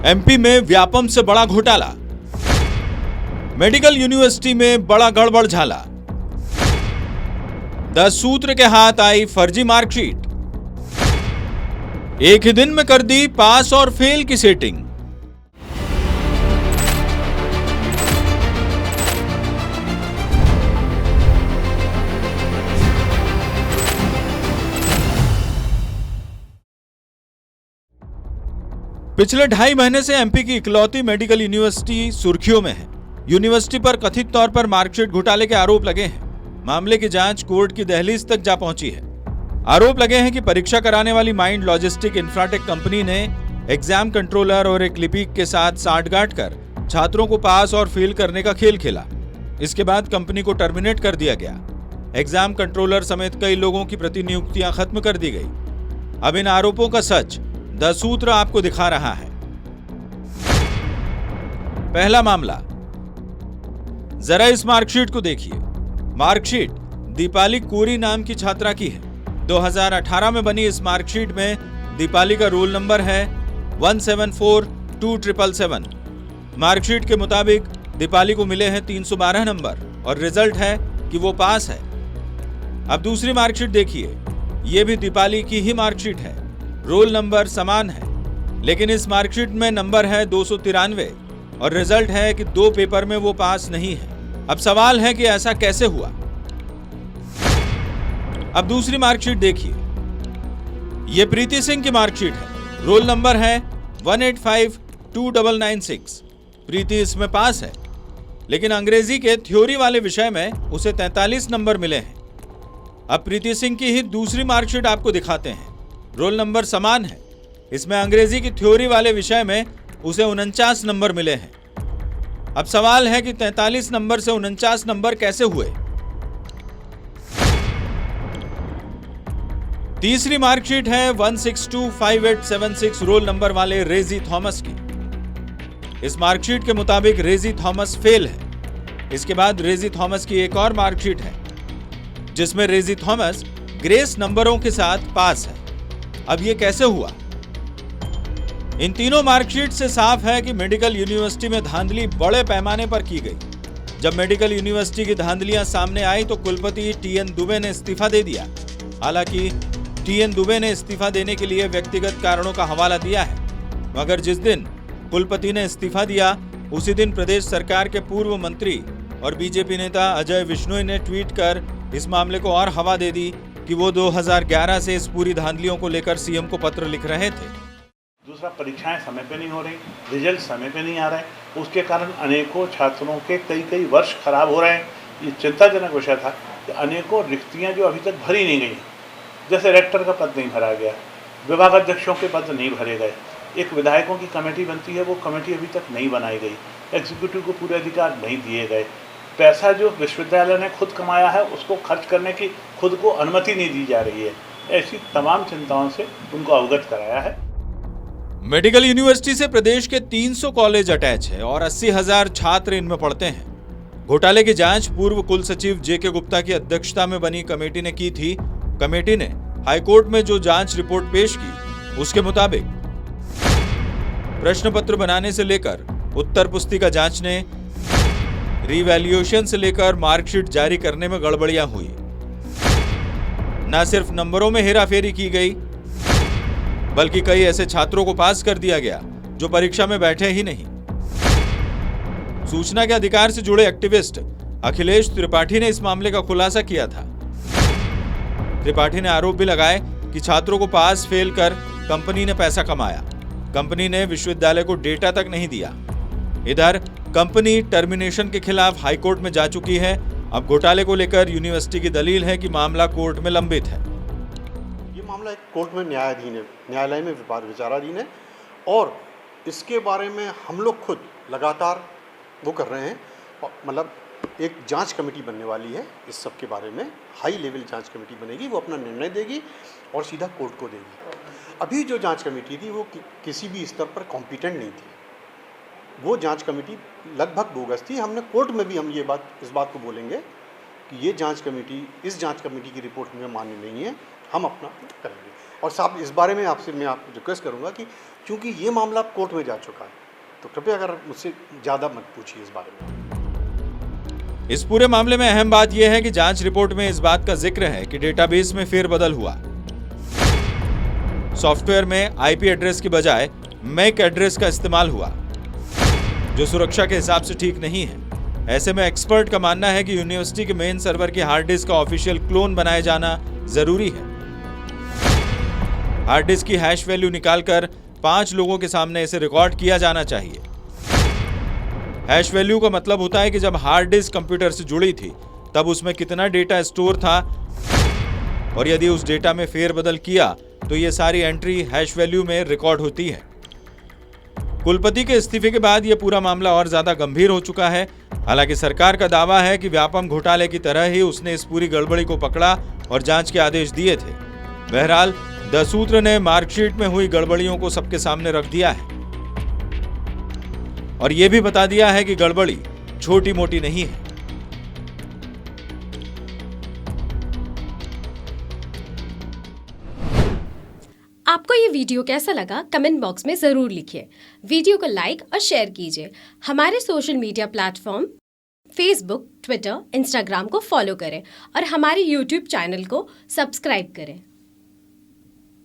MP में व्यापम से बड़ा घोटाला, मेडिकल यूनिवर्सिटी में बड़ा गड़बड़ झाला, 10 सूत्र के हाथ आई फर्जी मार्कशीट, एक ही दिन में कर दी पास और फेल की सेटिंग। पिछले 2.5 महीने से एमपी की इकलौती मेडिकल यूनिवर्सिटी सुर्खियों में है। यूनिवर्सिटी पर कथित तौर पर मार्कशीट घोटाले के आरोप लगे हैं। मामले की जांच कोर्ट की दहलीज तक जा पहुंची है। आरोप लगे हैं कि परीक्षा कराने वाली माइंड लॉजिस्टिक इंफ्राटेक कंपनी ने एग्जाम कंट्रोलर और एक लिपिक के साथ सांठगांठ कर छात्रों को पास और फेल करने का खेल खेला। इसके बाद कंपनी को टर्मिनेट कर दिया गया। एग्जाम कंट्रोलर समेत कई लोगों की प्रतिनियुक्तियां खत्म कर दी गई। अब इन आरोपों का सच 10 सूत्र आपको दिखा रहा है। पहला मामला, जरा इस मार्कशीट को देखिए। मार्कशीट दीपाली कोरी नाम की छात्रा की है। 2018 में बनी इस मार्कशीट में दीपाली का रोल नंबर है 1742777। मार्कशीट के मुताबिक दीपाली को मिले हैं 312 नंबर और रिजल्ट है कि वो पास है। अब दूसरी मार्कशीट देखिए, ये भी दीपाली की ही मार्कशीट है। रोल नंबर समान है, लेकिन इस मार्कशीट में नंबर है 293 और रिजल्ट है कि 2 पेपर में वो पास नहीं है। अब सवाल है कि ऐसा कैसे हुआ। अब दूसरी मार्कशीट देखिए, ये प्रीति सिंह की मार्कशीट है। रोल नंबर है 1852996। प्रीति इसमें पास है, लेकिन अंग्रेजी के थ्योरी वाले विषय में उसे 43 नंबर मिले हैं। अब प्रीति सिंह की ही दूसरी मार्कशीट आपको दिखाते हैं। रोल नंबर समान है, इसमें अंग्रेजी की थ्योरी वाले विषय में उसे 49 नंबर मिले हैं। अब सवाल है कि 43 नंबर से 49 नंबर कैसे हुए। तीसरी मार्कशीट है 1625876 रोल नंबर वाले रेजी थॉमस की। इस मार्कशीट के मुताबिक रेजी थॉमस फेल है। इसके बाद रेजी थॉमस की एक और मार्कशीट है जिसमें रेजी थॉमस ग्रेस नंबरों के साथ पास है। अब ये कैसे हुआ? इन तीनों मार्कशीट से साफ है कि मेडिकल यूनिवर्सिटी में धांधली बड़े पैमाने पर की गई। जब मेडिकल यूनिवर्सिटी की धांधलियां सामने आई तो कुलपति टीएन दुबे ने इस्तीफा दे दिया। हालांकि टीएन दुबे ने इस्तीफा देने के लिए व्यक्तिगत कारणों का हवाला दिया है, मगर जिस दिन कुलपति ने इस्तीफा दिया उसी दिन प्रदेश सरकार के पूर्व मंत्री और बीजेपी नेता अजय विश्नोई ने ट्वीट कर इस मामले को और हवा दे दी कि वो 2011 से इस पूरी धांधलियों को लेकर सीएम को पत्र लिख रहे थे। दूसरा, परीक्षाएं समय पे नहीं हो रही, रिजल्ट समय पे नहीं आ रहे, उसके कारण अनेकों छात्रों के कई वर्ष खराब हो रहे हैं। ये चिंताजनक विषय था कि अनेकों रिक्तियां जो अभी तक भरी नहीं गई, जैसे रेक्टर का पद नहीं भरा गया, विभागाध्यक्षों के पद नहीं भरे गए, एक विधायकों की कमेटी बनती है वो कमेटी अभी तक नहीं बनाई गई, एग्जीक्यूटिव को पूरे अधिकार नहीं दिए गए, पैसा जो विश्वविद्यालय ने खुद कमाया है उसको खर्च करने की खुद को अनुमति नहीं दी जा रही है। ऐसी तमाम चिंताओं से उनको अवगत कराया है। मेडिकल यूनिवर्सिटी से प्रदेश के 300 कॉलेज अटैच है और 80,000 छात्र इनमें पढ़ते हैं। घोटाले की जांच पूर्व कुल सचिव जेके गुप्ता की अध्यक्षता में बनी कमेटी ने की थी। कमेटी ने हाईकोर्ट में जो जांच रिपोर्ट पेश की उसके मुताबिक प्रश्न पत्र बनाने से लेकर उत्तर पुस्तिका जांचने, रिवैल्यूएशन से लेकर मार्कशीट जारी करने में गड़बड़ियां हुई। न सिर्फ नंबरों में हेराफेरी की गई, बल्कि कई ऐसे छात्रों को पास कर दिया गया जो परीक्षा में बैठे ही नहीं। सूचना के अधिकार से जुड़े एक्टिविस्ट अखिलेश त्रिपाठी ने इस मामले का खुलासा किया था। त्रिपाठी ने आरोप भी लगाए कि छात्रों को पास फेल कर कंपनी ने पैसा कमाया। कंपनी ने विश्वविद्यालय को डेटा तक नहीं दिया। इधर कंपनी टर्मिनेशन के खिलाफ हाईकोर्ट में जा चुकी है। अब घोटाले को लेकर यूनिवर्सिटी की दलील है कि मामला कोर्ट में लंबित है। ये मामला एक कोर्ट में न्यायाधीन है, न्यायालय में विचाराधीन है और इसके बारे में हम लोग खुद लगातार वो कर रहे हैं। मतलब एक जांच कमेटी बनने वाली है इस सब के बारे में, हाई लेवल जांच कमेटी बनेगी, वो अपना निर्णय देगी और सीधा कोर्ट को देगी। अभी जो जांच कमेटी थी वो किसी भी स्तर पर कॉम्पिटेंट नहीं थी। वो जांच कमेटी लगभग बोगस थी। हमने कोर्ट में भी हम इस बात को बोलेंगे कि इस जांच कमेटी की रिपोर्ट हमें मान्य नहीं है। हम अपना करेंगे। और साहब इस बारे में आपसे मैं आपको रिक्वेस्ट करूँगा कि चूँकि ये मामला कोर्ट में जा चुका है, तो कृपया अगर मुझसे ज़्यादा मत पूछिए इस बारे में। इस पूरे मामले में अहम बात यह है कि जांच रिपोर्ट में इस बात का जिक्र है कि डेटाबेस में फेरबदल हुआ। सॉफ्टवेयर में आईपी एड्रेस की बजाय मैक एड्रेस का इस्तेमाल हुआ, जो सुरक्षा के हिसाब से ठीक नहीं है। ऐसे में एक्सपर्ट का मानना है कि यूनिवर्सिटी के मेन सर्वर के हार्ड डिस्क का ऑफिशियल क्लोन बनाया जाना जरूरी है। हार्ड डिस्क की हैश वैल्यू निकालकर 5 लोगों के सामने इसे रिकॉर्ड किया जाना चाहिए। हैश वैल्यू का मतलब होता है कि जब हार्ड डिस्क कंप्यूटर से जुड़ी थी तब उसमें कितना डेटा स्टोर था, और यदि उस डेटा में फेरबदल किया तो ये सारी एंट्री हैश वैल्यू में रिकॉर्ड होती है। कुलपति के इस्तीफे के बाद यह पूरा मामला और ज्यादा गंभीर हो चुका है। हालांकि सरकार का दावा है कि व्यापम घोटाले की तरह ही उसने इस पूरी गड़बड़ी को पकड़ा और जांच के आदेश दिए थे। बहरहाल द सूत्र ने मार्कशीट में हुई गड़बड़ियों को सबके सामने रख दिया है और यह भी बता दिया है कि गड़बड़ी छोटी मोटी नहीं है। आपको ये वीडियो कैसा लगा कमेंट बॉक्स में ज़रूर लिखिए। वीडियो को लाइक और शेयर कीजिए। हमारे social media platform Facebook, Twitter, Instagram को फॉलो करें और हमारे यूट्यूब चैनल को सब्सक्राइब करें।